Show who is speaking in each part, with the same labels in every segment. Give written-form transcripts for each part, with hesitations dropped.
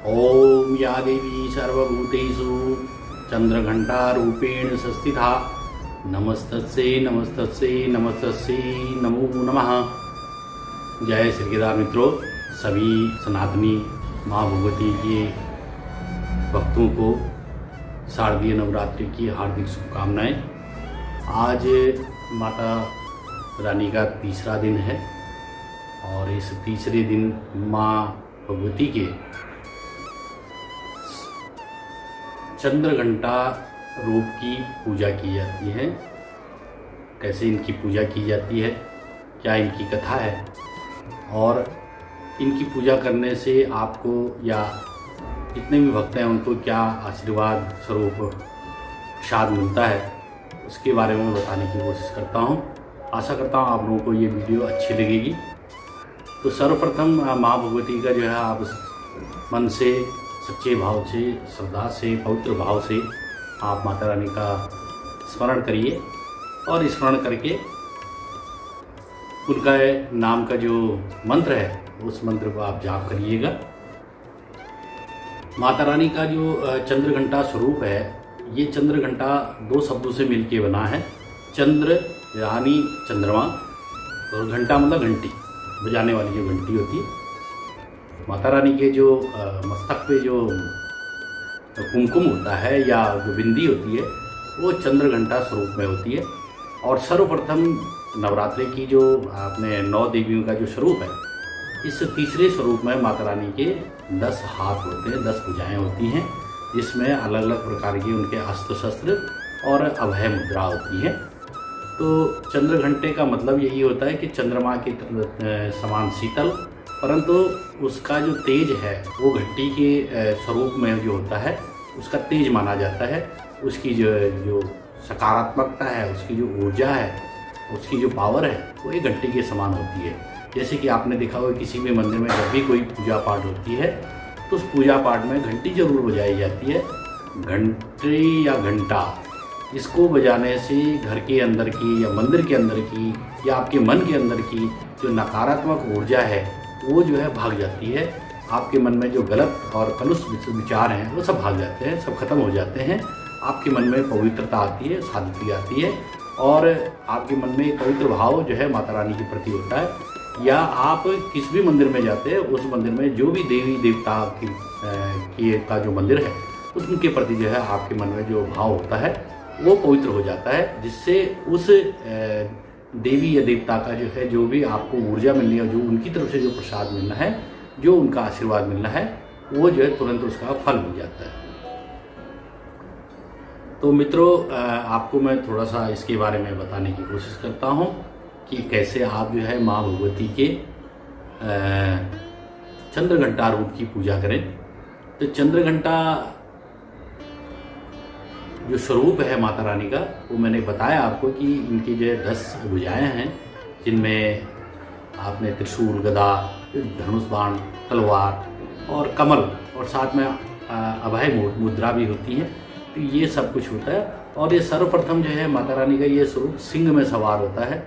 Speaker 1: ओम या देवी सर्वभूतेषु चंद्रघंटारूपेण संस्थिता नमस्तस्यै नमस्तस्यै नमस्तस्यै नमो नमः। जय श्री केदार मित्रों, सभी सनातनी माँ भगवती के भक्तों को शारदीय नवरात्रि की हार्दिक शुभकामनाएं। आज माता रानी का तीसरा दिन है और इस तीसरे दिन माँ भगवती के चंद्रघंटा रूप की पूजा की जाती है। कैसे इनकी पूजा की जाती है, क्या इनकी कथा है और इनकी पूजा करने से आपको या जितने भी भक्त हैं उनको क्या आशीर्वाद स्वरूप प्रसाद मिलता है, उसके बारे में बताने की कोशिश करता हूँ। आशा करता हूँ आप लोगों को ये वीडियो अच्छी लगेगी। तो सर्वप्रथम माँ भगवती का जो है आप मन से, सच्चे भाव से, श्रद्धा से, पवित्र भाव से आप माता रानी का स्मरण करिए और स्मरण करके उनका नाम का जो मंत्र है उस मंत्र को आप जाप करिएगा। माता रानी का जो चंद्रघंटा स्वरूप है, ये चंद्रघंटा दो शब्दों से मिलके बना है। चंद्र यानी चंद्रमा और घंटा मतलब घंटी, बजाने वाली जो घंटी होती है। माता रानी के जो मस्तक पे जो कुमकुम होता है या जो बिंदी होती है वो चंद्रघंटा स्वरूप में होती है। और सर्वप्रथम नवरात्रि की जो आपने 9 देवियों का जो स्वरूप है, इस तीसरे स्वरूप में माता रानी के 10 हाथ होते हैं, 10 भुजाएं होती हैं, जिसमें अलग अलग प्रकार की उनके अस्त्र शस्त्र और अभय मुद्रा होती है। तो चंद्रघंटे का मतलब यही होता है कि चंद्रमा के समान शीतल, परंतु उसका जो तेज है वो घंटी के स्वरूप में जो होता है उसका तेज माना जाता है। उसकी जो सकारात्मकता है, उसकी जो ऊर्जा है, उसकी जो पावर है वो एक घंटी के समान होती है। जैसे कि आपने देखा होगा किसी भी मंदिर में जब भी कोई पूजा पाठ होती है तो उस पूजा पाठ में घंटी जरूर बजाई जाती है। घंटी या घंटा, इसको बजाने से घर के अंदर की या मंदिर के अंदर की या आपके मन के अंदर की जो नकारात्मक ऊर्जा है वो जो है भाग जाती है। आपके मन में जो गलत और कलुष विचार हैं वो सब भाग जाते हैं, सब खत्म हो जाते हैं। आपके मन में पवित्रता आती है, शांति आती है और आपके मन में एक पवित्र भाव जो है माता रानी के प्रति होता है। या आप किस भी मंदिर में जाते हैं, उस मंदिर में जो भी देवी देवता का जो मंदिर है उनके प्रति जो है आपके मन में जो भाव होता है वो पवित्र हो जाता है, जिससे उस देवी या देवता का जो है जो भी आपको ऊर्जा मिलनी है, जो उनकी तरफ से जो प्रसाद मिलना है, जो उनका आशीर्वाद मिलना है, वो जो है तुरंत उसका फल मिल जाता है। तो मित्रों, आपको मैं थोड़ा सा इसके बारे में बताने की कोशिश करता हूँ कि कैसे आप जो है माँ भगवती के चंद्रघंटा रूप की पूजा करें। तो चंद्रघंटा जो स्वरूप है माता रानी का, वो मैंने बताया आपको कि इनकी जो 10 भुजाएं हैं, जिनमें आपने त्रिशूल, गदा, धनुष बाण, तलवार और कमल और साथ में अभय मुद्रा भी होती है। तो ये सब कुछ होता है। और ये सर्वप्रथम जो है माता रानी का ये स्वरूप सिंह में सवार होता है।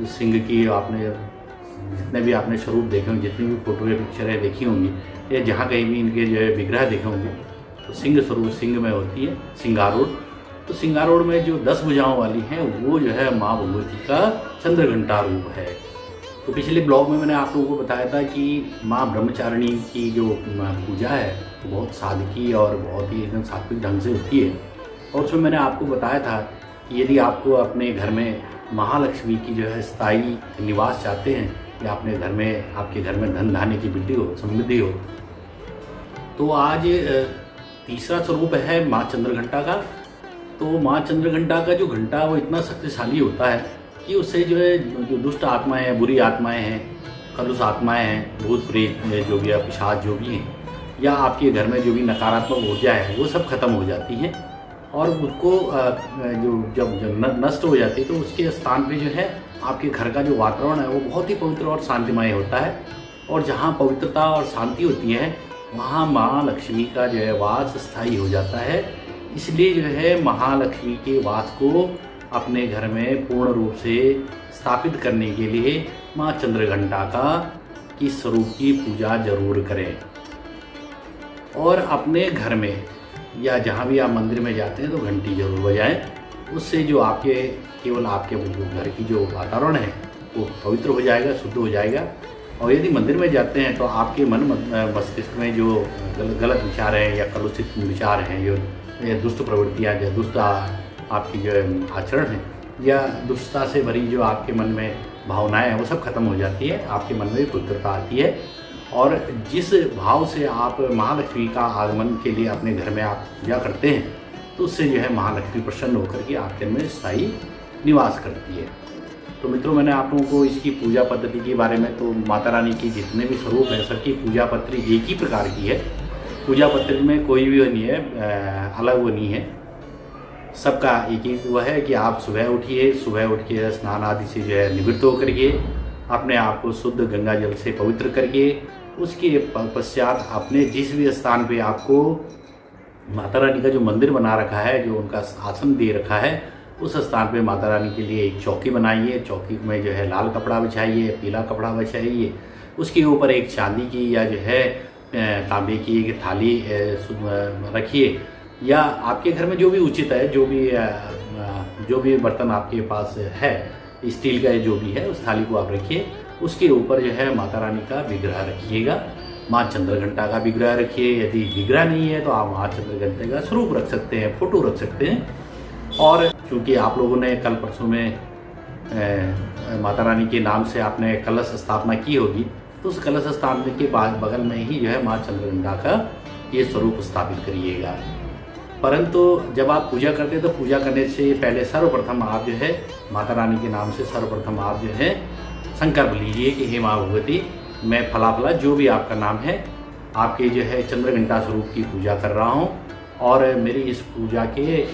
Speaker 1: जो सिंह की आपने जितने भी आपने स्वरूप देखे होंगे, जितनी भी फोटो या पिक्चरें देखी होंगी या जहाँ कहीं भी इनके जो है विग्रह देखे होंगे, तो सिंह स्वरूप सिंह में होती है, सिंगारूढ़। तो सिंगारूढ़ में जो 10 भुजाओं वाली हैं वो जो है माँ भगवती का चंद्रघंटा रूप है। तो पिछले ब्लॉग में मैंने आप लोगों को बताया था कि माँ ब्रह्मचारिणी की जो पूजा है वो बहुत सादगी और बहुत ही एकदम सात्विक ढंग से होती है। और उसमें मैंने आपको बताया था कि यदि आपको अपने घर में महालक्ष्मी की जो है स्थायी निवास चाहते हैं या अपने घर में, आपके घर में धन धान्य की वृद्धि हो, समृद्धि हो, तो आज तीसरा स्वरूप है माँ चंद्रघंटा का। तो माँ चंद्रघंटा का जो घंटा वो इतना शक्तिशाली होता है कि उससे जो है जो दुष्ट आत्माएं हैं, बुरी आत्माएं हैं, कलुष आत्माएं हैं, भूत प्रेत जो भी पिशाच जो भी हैं, या आपके घर में जो भी नकारात्मक ऊर्जा है वो सब खत्म हो जाती हैं। और उसको जो जब नष्ट हो जाती है तो उसके स्थान पे जो है आपके घर का जो वातावरण है वो बहुत ही पवित्र और शांतिमय होता है। और जहाँ पवित्रता और शांति होती है वहाँ माँ लक्ष्मी का जो है वास स्थायी हो जाता है। इसलिए जो है महालक्ष्मी के वास को अपने घर में पूर्ण रूप से स्थापित करने के लिए माँ चंद्रघंटा का की स्वरूप की पूजा जरूर करें। और अपने घर में या जहाँ भी आप मंदिर में जाते हैं तो घंटी जरूर बजाएं। उससे जो आपके केवल आपके जो घर की जो वातावरण है वो पवित्र हो जाएगा, शुद्ध हो जाएगा। और यदि मंदिर में जाते हैं तो आपके मन मस्तिष्क में जो गलत विचार हैं या कलुषित विचार हैं, जो दुष्ट प्रवृत्तियाँ या दुष्ट आपकी जो आचरण है या दुष्टता से भरी जो आपके मन में भावनाएं हैं वो सब खत्म हो जाती है। आपके मन में भी पवित्रता आती है। और जिस भाव से आप महालक्ष्मी का आगमन के लिए अपने घर में आप पूजा करते हैं तो उससे जो है महालक्ष्मी प्रसन्न होकर के आपके में स्थायी निवास करती है। तो मित्रों, मैंने आप लोगों को इसकी पूजा पद्धति के बारे में, तो माता रानी की जितने भी स्वरूप हैं सबकी पूजा पद्धति एक ही प्रकार की है। पूजा पद्धति में कोई भी वो नहीं है, अलग वो नहीं है। सबका एक ही वह है कि आप सुबह उठिए, सुबह उठ के स्नान आदि से जो है निवृत्त होकर के अपने आप को शुद्ध गंगा जल से पवित्र करके उसके पश्चात अपने जिस भी स्थान पे आपको माता रानी का जो मंदिर बना रखा है, जो उनका आसन दे रखा है, उस स्थान पे माता रानी के लिए एक चौकी बनाइए। चौकी में जो है लाल कपड़ा बिछाइए, पीला कपड़ा बिछाइए। उसके ऊपर एक चांदी की या जो है तांबे की एक थाली रखिए, या आपके घर में जो भी उचित है, जो भी बर्तन आपके पास है, स्टील का जो भी है, उस थाली को आप रखिए। उसके ऊपर जो है माता रानी का विग्रह रखिएगा। माँ चंद्रघंटा का विग्रह रखिए। यदि विग्रह नहीं है तो आप माँ चंद्रघंटे का स्वरूप रख सकते हैं, फोटो रख सकते हैं। और चूँकि आप लोगों ने कल परसों में माता रानी के नाम से आपने कलश स्थापना की होगी, तो उस कलश स्थापना के बगल में ही जो है माँ चंद्रघंटा का ये स्वरूप स्थापित करिएगा। परंतु जब आप पूजा करते हैं तो पूजा करने से पहले सर्वप्रथम आप जो है माता रानी के नाम से सर्वप्रथम आप जो है संकल्प लीजिए कि हे माँ भगवती, मैं फला फला जो भी आपका नाम है, आपके जो है चंद्रघंटा स्वरूप की पूजा कर रहा हूँ। और मेरी इस पूजा के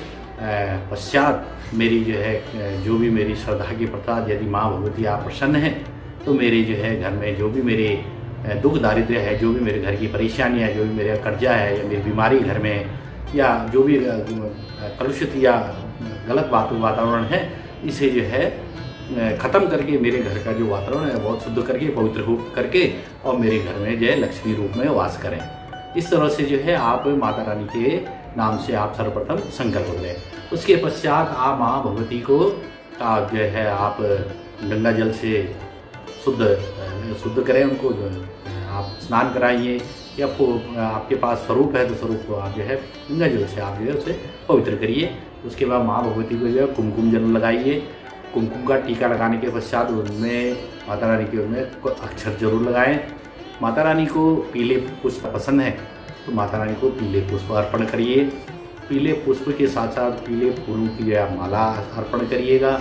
Speaker 1: पश्चात मेरी जो है जो भी मेरी श्रद्धा की प्रसाद, यदि माँ भगवती आप प्रसन्न हैं तो मेरे जो है घर में जो भी मेरे दुख दारिद्र्य है, जो भी मेरे घर की परेशानियाँ है, जो भी मेरा कर्जा है या मेरी बीमारी घर में, या जो भी कलुषित या गलत वातावरण है, इसे जो है ख़त्म करके मेरे घर का जो वातावरण है बहुत शुद्ध करके, पवित्र हो करके, और मेरे घर में जो है लक्ष्मी रूप में वास करें। इस तरह से जो है आप माता रानी के नाम से आप सर्वप्रथम संकल्प करें। उसके पश्चात आप माँ भगवती को जो है आप गंगा जल से शुद्ध करें। उनको आप स्नान कराइए, या आपके पास स्वरूप है तो स्वरूप को आप जो है गंगा जल से आप जो है उसे पवित्र करिए। उसके बाद माँ भगवती को जो है कुमकुम जल लगाइए। कुमकुम का टीका लगाने के पश्चात उनमें माता रानी के उनमें अक्षर जरूर लगाएं। माता रानी को पीले पुष्प पसंद है तो माता रानी को पीले पुष्प अर्पण करिए। पीले पुष्प के साथ साथ पीले फूलों की जो है माला अर्पण करिएगा।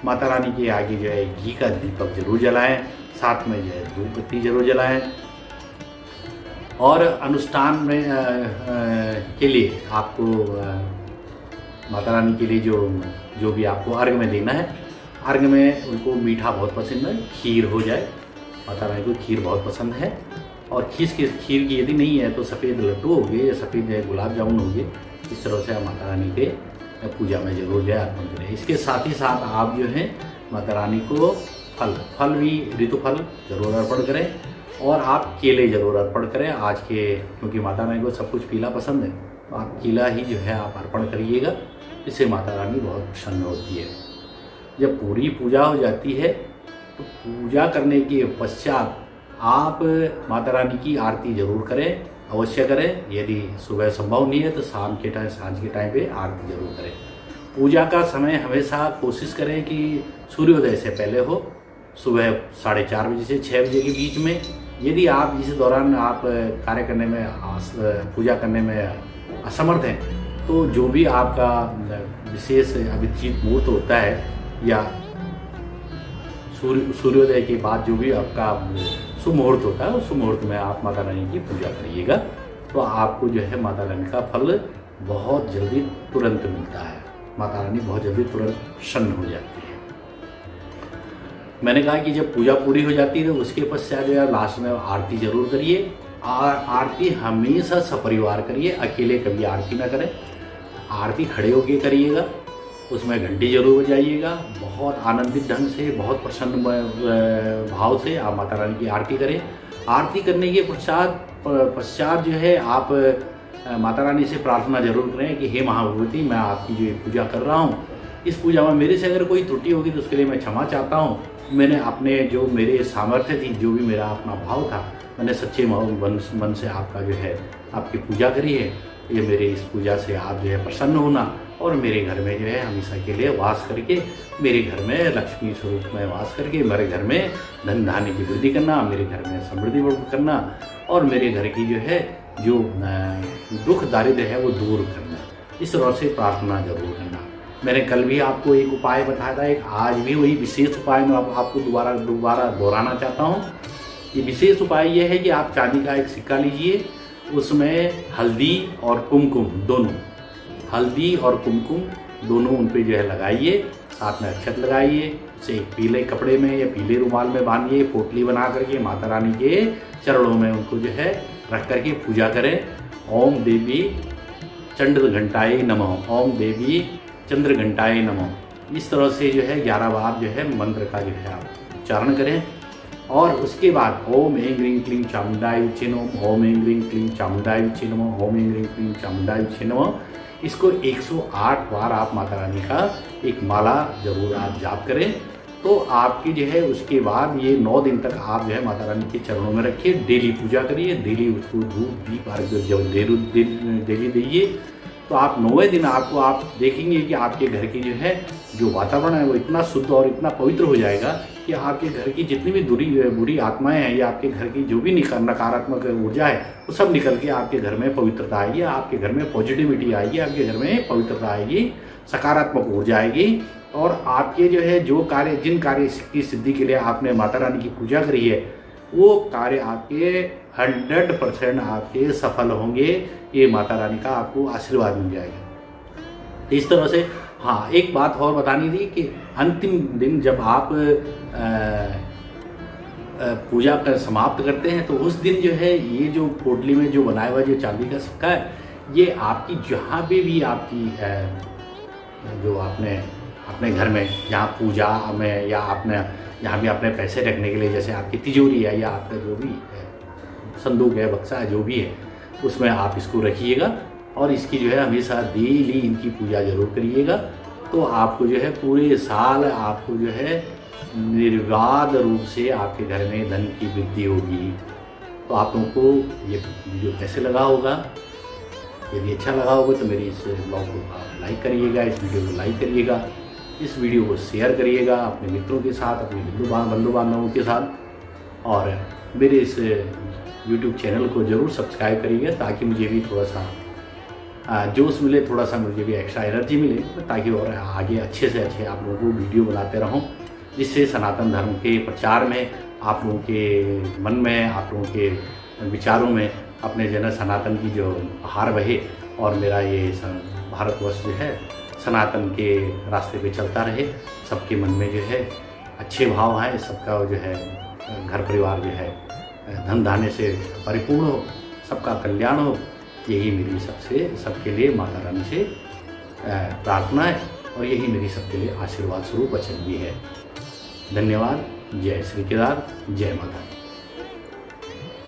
Speaker 1: माता रानी के आगे जो है घी का दीपक जरूर जलाएं, साथ में जो है धूप बत्ती जरूर जलाएं। और अनुष्ठान में के लिए आपको माता रानी के लिए जो भी आपको अर्घ में देना है, अर्घ में उनको मीठा बहुत पसंद है, खीर हो जाए। माता रानी को खीर बहुत पसंद है। और खीर की यदि नहीं है तो सफ़ेद लड्डू हो गए या सफ़ेद गुलाब जामुन हो गए। इस तरह से आप माता रानी के पूजा में जरूर जो है अर्पण करें। इसके साथ ही साथ आप जो है माता रानी को फल भी ऋतु फल जरूर अर्पण करें, और आप केले जरूर अर्पण करें। आज के क्योंकि माता रानी को सब कुछ पीला पसंद है तो आप केला ही जो है आप अर्पण करिएगा। इससे माता रानी बहुत प्रसन्न होती है। जब पूरी पूजा हो जाती है तो पूजा करने के पश्चात आप माता रानी की आरती जरूर करें, अवश्य करें। यदि सुबह संभव नहीं है तो शाम के टाइम, सांझ के टाइम पे आरती जरूर करें। पूजा का समय हमेशा कोशिश करें कि सूर्योदय से पहले हो, सुबह 4:30 बजे से 6 बजे के बीच में। यदि आप इस दौरान आप कार्य करने में, पूजा करने में असमर्थ हैं तो जो भी आपका विशेष अभिजीत मुहूर्त होता है या सूर्योदय के बाद जो भी आपका शुभ मुहूर्त होता है, उस मुहूर्त में आप माता रानी की पूजा करिएगा तो आपको जो है माता रानी का फल बहुत जल्दी तुरंत मिलता है। माता रानी बहुत जल्दी तुरंत प्रसन्न हो जाती है। मैंने कहा कि जब पूजा पूरी हो जाती है तो उसके पश्चात लास्ट में आरती जरूर करिए। आरती हमेशा सपरिवार करिए, अकेले कभी आरती ना करें। आरती खड़े होके करिएगा, उसमें घंटी जरूर बजाइएगा। बहुत आनंदित ढंग से, बहुत प्रसन्न भाव से आप माता रानी की आरती करें। आरती करने के पश्चात जो है आप माता रानी से प्रार्थना जरूर करें कि हे महाभगवती, मैं आपकी जो पूजा कर रहा हूँ, इस पूजा में मेरे से अगर कोई त्रुटि होगी तो उसके लिए मैं क्षमा चाहता हूँ। मैंने अपने जो मेरे सामर्थ्य थी, जो भी मेरा अपना भाव था, मैंने सच्चे मन से आपका जो है आपकी पूजा करी है। ये मेरे इस पूजा से आप जो है प्रसन्न होना और मेरे घर में जो है हमेशा के लिए वास करके, मेरे घर में लक्ष्मी स्वरूप में वास करके मेरे घर में धन धान्य की वृद्धि करना, मेरे घर में समृद्धि करना और मेरे घर की जो है जो दुख दारिद्र्य है वो दूर करना। इस तरह से प्रार्थना जरूर करना। मैंने कल भी आपको एक उपाय बताया था, एक आज भी वही विशेष उपाय मैं आपको दोबारा दोहराना चाहता हूँ। ये विशेष उपाय ये है कि आप चांदी का एक सिक्का लीजिए, उसमें हल्दी और कुमकुम दोनों, हल्दी और कुमकुम दोनों उन पे जो है लगाइए, साथ में अक्षत लगाइए, उसे एक पीले कपड़े में या पीले रुमाल में बांधिए, पोटली बना करके माता रानी के चरणों में उनको जो है रख करके पूजा करें। ओम देवी चंद्र घंटाए नमः, ओम देवी चंद्र घंटाए नमः। इस तरह से जो है 11 बार जो है मंत्र का जो है आप उच्चारण करें। और उसके बाद ओम ऐं ह्रीं क्लीं चामुंडाय विच्चे नमः, ओम ऐं ह्रीं क्लीं चामुंडाय विच्चे नमः, ओम ऐं ह्रीं क्लीं चामुंडाय विच्चे नमः। इसको 108 बार आप माता रानी का एक माला जरूर आप जाप करें। तो आपकी जो है उसके बाद ये 9 दिन तक आप जो है माता रानी के चरणों में रखिए, डेली पूजा करिए, डेली उसको धूप दीप अर्घ्य जब डेली दीजिए। तो आप 9वें दिन आपको आप देखेंगे कि आपके घर की जो है जो वातावरण है वो इतना शुद्ध और इतना पवित्र हो जाएगा कि आपके घर की जितनी भी बुरी आत्माएं हैं या आपके घर की जो भी नकारात्मक ऊर्जा है वो सब निकल के आपके घर में पवित्रता आएगी, आपके घर में पॉजिटिविटी आएगी, आपके घर में पवित्रता आएगी, सकारात्मक ऊर्जा आएगी। और आपके जो है जिन कार्य की सिद्धि के लिए आपने माता रानी की पूजा करी है वो कार्य आपके 100% आपके सफल होंगे। ये माता रानी का आपको आशीर्वाद मिल जाएगा। तो इस तरह से हाँ, एक बात और बतानी थी कि अंतिम दिन जब आप पूजा कर समाप्त करते हैं तो उस दिन जो है ये जो पोटली में जो बनाया हुआ जो चांदी का सिक्का है, ये आपकी जहाँ पे भी आपकी जो आपने अपने घर में जहाँ पूजा में या आपने यहाँ भी अपने पैसे रखने के लिए, जैसे आपकी तिजोरी है या आपका जो भी संदूक है, बक्सा है, जो भी है, उसमें आप इसको रखिएगा और इसकी जो है हमेशा डेली इनकी पूजा जरूर करिएगा। तो आपको जो है पूरे साल आपको जो है निर्बाध रूप से आपके घर में धन की वृद्धि होगी। तो आप लोगों को ये वीडियो कैसे लगा होगा? यदि अच्छा लगा होगा तो मेरी इस ब्लॉग को आप लाइक करिएगा, इस वीडियो को लाइक करिएगा, इस वीडियो को शेयर करिएगा अपने मित्रों के साथ, अपने बंधु बांधवों के साथ, और मेरे इस YouTube चैनल को ज़रूर सब्सक्राइब करिएगा ताकि मुझे भी थोड़ा सा जोश मिले, थोड़ा सा मुझे भी एक्स्ट्रा एनर्जी मिले, ताकि और आगे अच्छे से अच्छे आप लोगों को वीडियो बनाते रहूं, जिससे सनातन धर्म के प्रचार में आप लोगों के मन में, आप लोगों के विचारों में अपने जन सनातन की जो बहार बहे और मेरा ये भारतवर्ष जो है सनातन के रास्ते पे चलता रहे। सबके मन में जो है अच्छे भाव हैं, सबका जो है घर परिवार जो है धन धान्य से परिपूर्ण हो, सबका कल्याण हो। यही मेरी सबके लिए माता रानी से प्रार्थना है और यही मेरी सबके लिए आशीर्वाद स्वरूप वचन भी है। धन्यवाद। जय श्री केदार, जय माता।